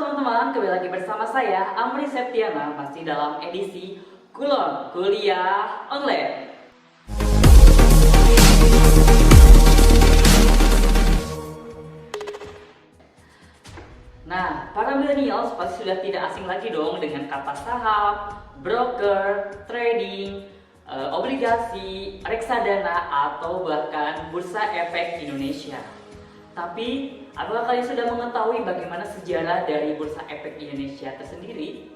teman-teman, kembali lagi bersama saya Amri Septiana, masih dalam edisi Kulon Kuliah Online. Nah, para millennials pasti sudah tidak asing lagi dong dengan kata saham, broker, trading, obligasi, reksadana, atau bahkan bursa efek Indonesia. Tapi, apakah kalian sudah mengetahui bagaimana sejarah dari bursa efek Indonesia tersendiri?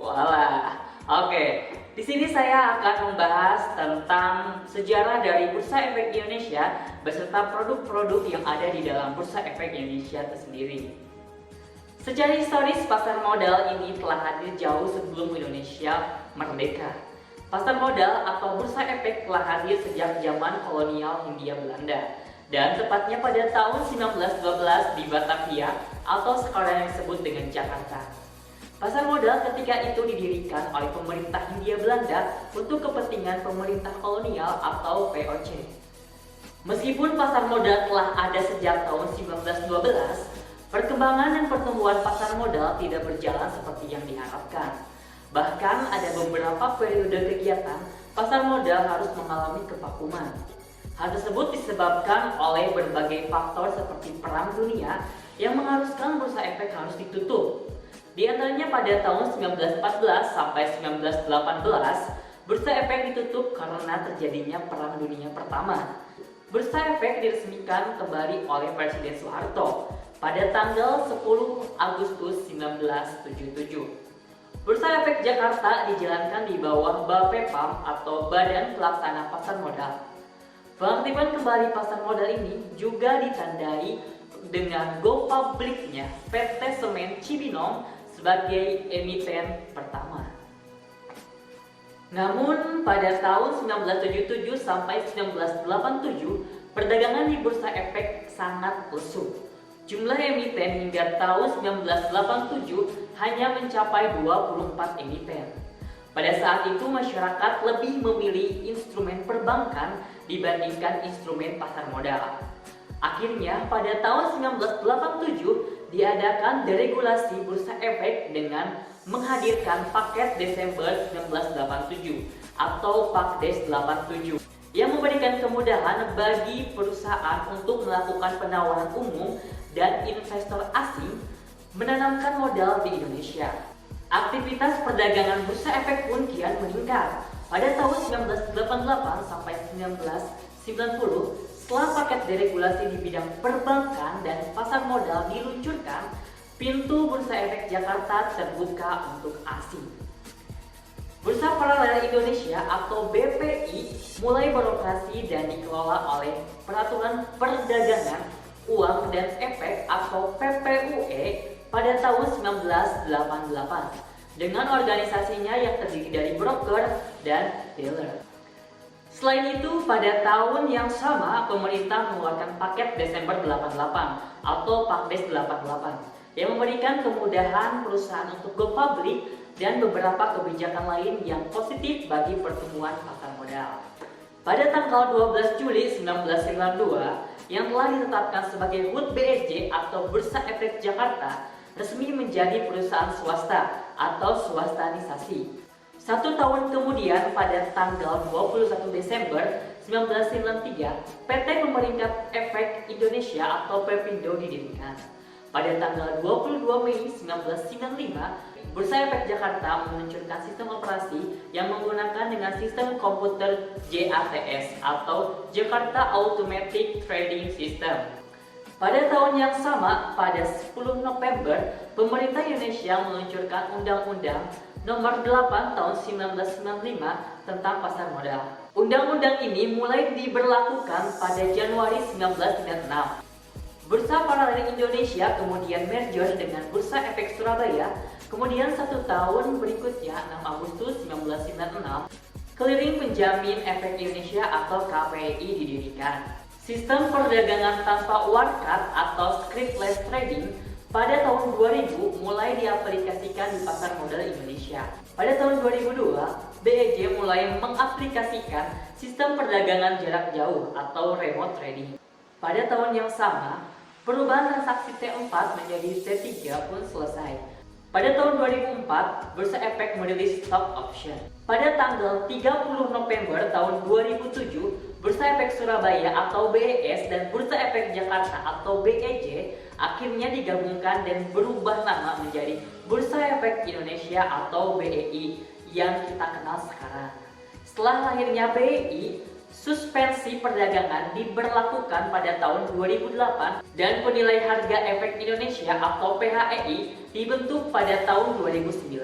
Walah, oke. Di sini saya akan membahas tentang sejarah dari bursa efek Indonesia beserta produk-produk yang ada di dalam bursa efek Indonesia tersendiri. Secara historis, pasar modal ini telah hadir jauh sebelum Indonesia merdeka. Pasar modal atau bursa efek telah hadir sejak zaman kolonial Hindia Belanda. Dan tepatnya pada tahun 1912 di Batavia atau sekarang yang disebut dengan Jakarta. Pasar modal ketika itu didirikan oleh pemerintah Hindia Belanda untuk kepentingan pemerintah kolonial atau VOC. Meskipun pasar modal telah ada sejak tahun 1912, perkembangan dan pertumbuhan pasar modal tidak berjalan seperti yang diharapkan. Bahkan ada beberapa periode kegiatan pasar modal harus mengalami kevakuman. Hal tersebut disebabkan oleh berbagai faktor seperti perang dunia yang mengharuskan bursa efek harus ditutup. Di antaranya pada tahun 1914 sampai 1918, bursa efek ditutup karena terjadinya perang dunia pertama. Bursa efek diresmikan kembali oleh Presiden Soeharto pada tanggal 10 Agustus 1977. Bursa efek Jakarta dijalankan di bawah BAPEPAM atau Badan Pelaksana Pasar Modal. Pengaktifan kembali pasar modal ini juga ditandai dengan go publiknya PT Semen Cibinong sebagai emiten pertama. Namun pada tahun 1977 sampai 1987, perdagangan di bursa efek sangat lesu. Jumlah emiten hingga tahun 1987 hanya mencapai 24 emiten. Pada saat itu masyarakat lebih memilih instrumen perbankan dibandingkan instrumen pasar modal. Akhirnya pada tahun 1987 diadakan deregulasi bursa efek dengan menghadirkan Paket Desember 1987 atau Pakdes 87 yang memberikan kemudahan bagi perusahaan untuk melakukan penawaran umum dan investor asing menanamkan modal di Indonesia. Aktivitas perdagangan bursa efek pun kian meningkat. Pada tahun 1988 sampai 1990, setelah paket deregulasi di bidang perbankan dan pasar modal diluncurkan, pintu bursa efek Jakarta terbuka untuk asing. Bursa Paralel Indonesia atau BPI mulai beroperasi dan dikelola oleh Peraturan Perdagangan Uang dan Efek atau PPUE pada tahun 1988 dengan organisasinya yang terdiri dari broker dan dealer. Selain itu, pada tahun yang sama pemerintah mengeluarkan Paket Desember 88 atau Pakdes 88 yang memberikan kemudahan perusahaan untuk go public dan beberapa kebijakan lain yang positif bagi pertumbuhan pasar modal. Pada tanggal 12 Juli 1992 yang telah ditetapkan sebagai HUT BSJ atau Bursa Efek Jakarta resmi menjadi perusahaan swasta atau swastanisasi. 1 tahun kemudian pada tanggal 21 Desember 1993, PT Pemeringkat Efek Indonesia atau PEPINDO didirikan. Pada tanggal 22 Mei 1995, Bursa Efek Jakarta meluncurkan sistem operasi yang menggunakan dengan sistem komputer JATS atau Jakarta Automatic Trading System. Pada tahun yang sama, pada 10 November, pemerintah Indonesia meluncurkan Undang-Undang Nomor 8 Tahun 1995 tentang pasar modal. Undang-undang ini mulai diberlakukan pada Januari 1996. Bursa Paralel Indonesia kemudian merger dengan Bursa Efek Surabaya. Kemudian 1 tahun berikutnya, 6 Agustus 1996, Clearing Penjamin Efek Indonesia atau KPI didirikan. Sistem perdagangan tanpa warkat atau scriptless trading pada tahun 2000 mulai diaplikasikan di pasar modal Indonesia. Pada tahun 2002, BEJ mulai mengaplikasikan sistem perdagangan jarak jauh atau remote trading. Pada tahun yang sama, Perubahan transaksi T4 menjadi T3 pun selesai. Pada tahun 2004, Bursa Efek merilis stock option. Pada tanggal 30 November tahun 2007, Bursa Efek Surabaya atau BES dan Bursa Efek Jakarta atau BEJ akhirnya digabungkan dan berubah nama menjadi Bursa Efek Indonesia atau BEI yang kita kenal sekarang. Setelah lahirnya BEI, suspensi perdagangan diberlakukan pada tahun 2008 dan penilai harga efek Indonesia atau PHEI dibentuk pada tahun 2009.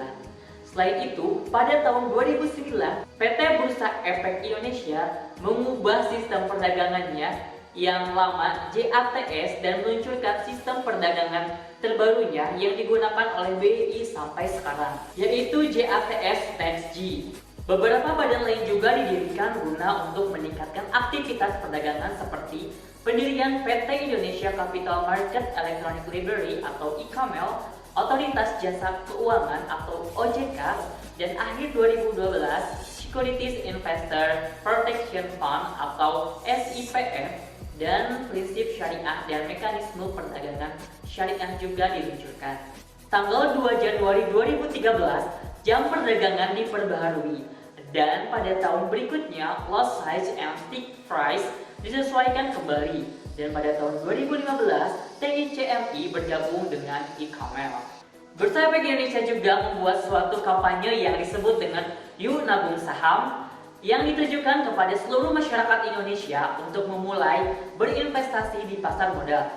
Selain itu, pada tahun 2009, PT Bursa Efek Indonesia mengubah sistem perdagangannya yang lama JATS dan meluncurkan sistem perdagangan terbarunya yang digunakan oleh BEI sampai sekarang, yaitu JATS Next G. Beberapa badan lain juga didirikan guna untuk meningkatkan aktivitas perdagangan seperti pendirian PT Indonesia Capital Market Electronic Library atau ICAMEL, Otoritas Jasa Keuangan atau OJK, dan akhir 2012 Securities Investor Protection Fund atau SIPF, dan prinsip syariah dan mekanisme perdagangan syariah juga diluncurkan. Tanggal 2 Januari 2013, jam perdagangan diperbaharui. Dan pada tahun berikutnya, lot size and stick price disesuaikan kembali. Dan pada tahun 2015, TICMI bergabung dengan ICAMEL. Bursa Efek Indonesia juga membuat suatu kampanye yang disebut dengan Yuk Nabung Saham, yang ditujukan kepada seluruh masyarakat Indonesia untuk memulai berinvestasi di pasar modal.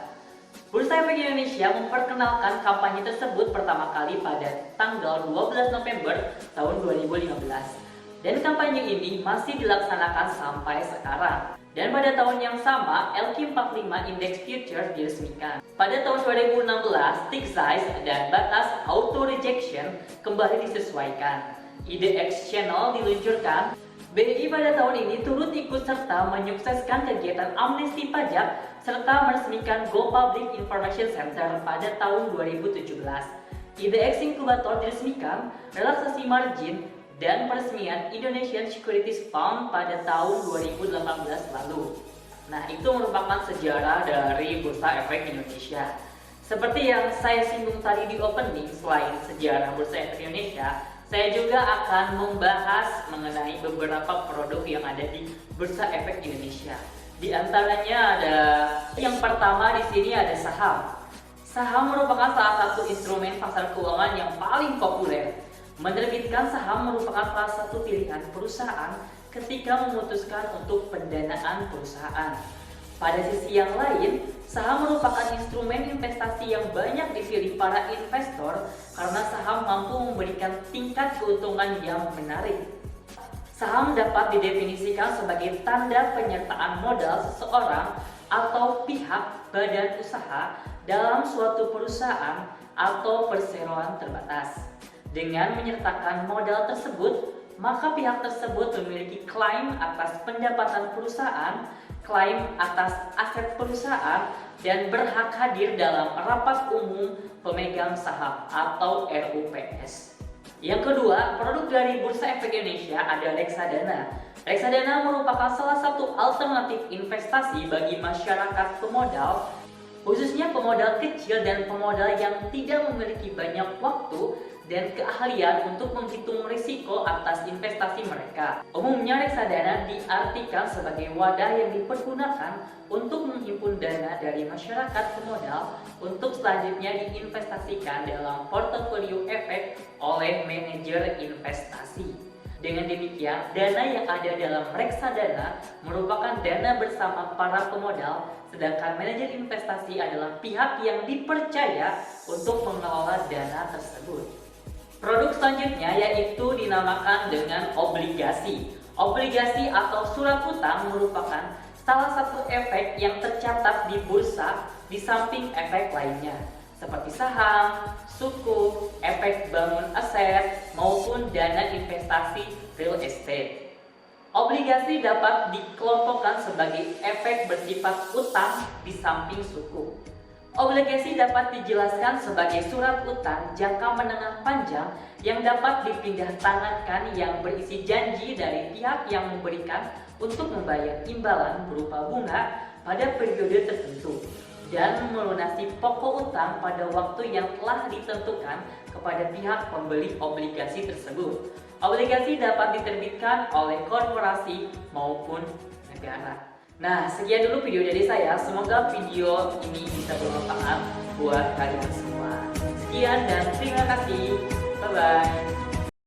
Bursa Efek Indonesia memperkenalkan kampanye tersebut pertama kali pada tanggal 12 November tahun 2015. Dan kampanye ini masih dilaksanakan sampai sekarang. Dan pada tahun yang sama, LQ45 Index Futures diresmikan. Pada tahun 2016, tick size dan batas auto rejection kembali disesuaikan. IDX Channel diluncurkan. BEI pada tahun ini turut ikut serta menyukseskan kegiatan amnesti pajak serta meresmikan Go Public Information Center pada tahun 2017. IDX Incubator diresmikan, relaksasi margin, dan peresmian Indonesian Securities Fund pada tahun 2018 lalu. Nah, itu merupakan sejarah dari Bursa Efek Indonesia. Seperti yang saya singgung tadi di opening, selain sejarah Bursa Efek Indonesia, saya juga akan membahas mengenai beberapa produk yang ada di Bursa Efek Indonesia. Di antaranya ada yang pertama di sini ada saham. Saham merupakan salah satu instrumen pasar keuangan yang paling populer. Menerbitkan saham merupakan salah satu pilihan perusahaan ketika memutuskan untuk pendanaan perusahaan. Pada sisi yang lain, saham merupakan instrumen investasi yang banyak dipilih para investor karena saham mampu memberikan tingkat keuntungan yang menarik. Saham dapat didefinisikan sebagai tanda penyertaan modal seseorang atau pihak badan usaha dalam suatu perusahaan atau perseroan terbatas. Dengan menyertakan modal tersebut, maka pihak tersebut memiliki klaim atas pendapatan perusahaan, klaim atas aset perusahaan, dan berhak hadir dalam rapat umum pemegang saham atau RUPS. Yang kedua, produk dari Bursa Efek Indonesia ada reksadana. Reksadana merupakan salah satu alternatif investasi bagi masyarakat pemodal, khususnya pemodal kecil dan pemodal yang tidak memiliki banyak waktu dan keahlian untuk menghitung risiko atas investasi mereka. Umumnya reksadana diartikan sebagai wadah yang dipergunakan untuk menghimpun dana dari masyarakat pemodal untuk selanjutnya diinvestasikan dalam portofolio efek oleh manajer investasi. Dengan demikian, dana yang ada dalam reksadana merupakan dana bersama para pemodal, sedangkan manajer investasi adalah pihak yang dipercaya untuk mengelola dana tersebut. Produk selanjutnya yaitu dinamakan dengan obligasi. Obligasi atau surat utang merupakan salah satu efek yang tercatat di bursa di samping efek lainnya seperti saham, sukuk, efek bangun aset, maupun dana investasi real estate. Obligasi dapat dikelompokkan sebagai efek bersifat utang di samping sukuk. Obligasi dapat dijelaskan sebagai surat utang jangka menengah panjang yang dapat dipindah tangankan yang berisi janji dari pihak yang memberikan untuk membayar imbalan berupa bunga pada periode tertentu. dan melunasi pokok utang pada waktu yang telah ditentukan kepada pihak pembeli obligasi tersebut. Obligasi dapat diterbitkan oleh korporasi maupun negara. Nah, sekian dulu video dari saya. Semoga video ini bisa bermanfaat buat kalian semua. Sekian dan terima kasih. Bye-bye.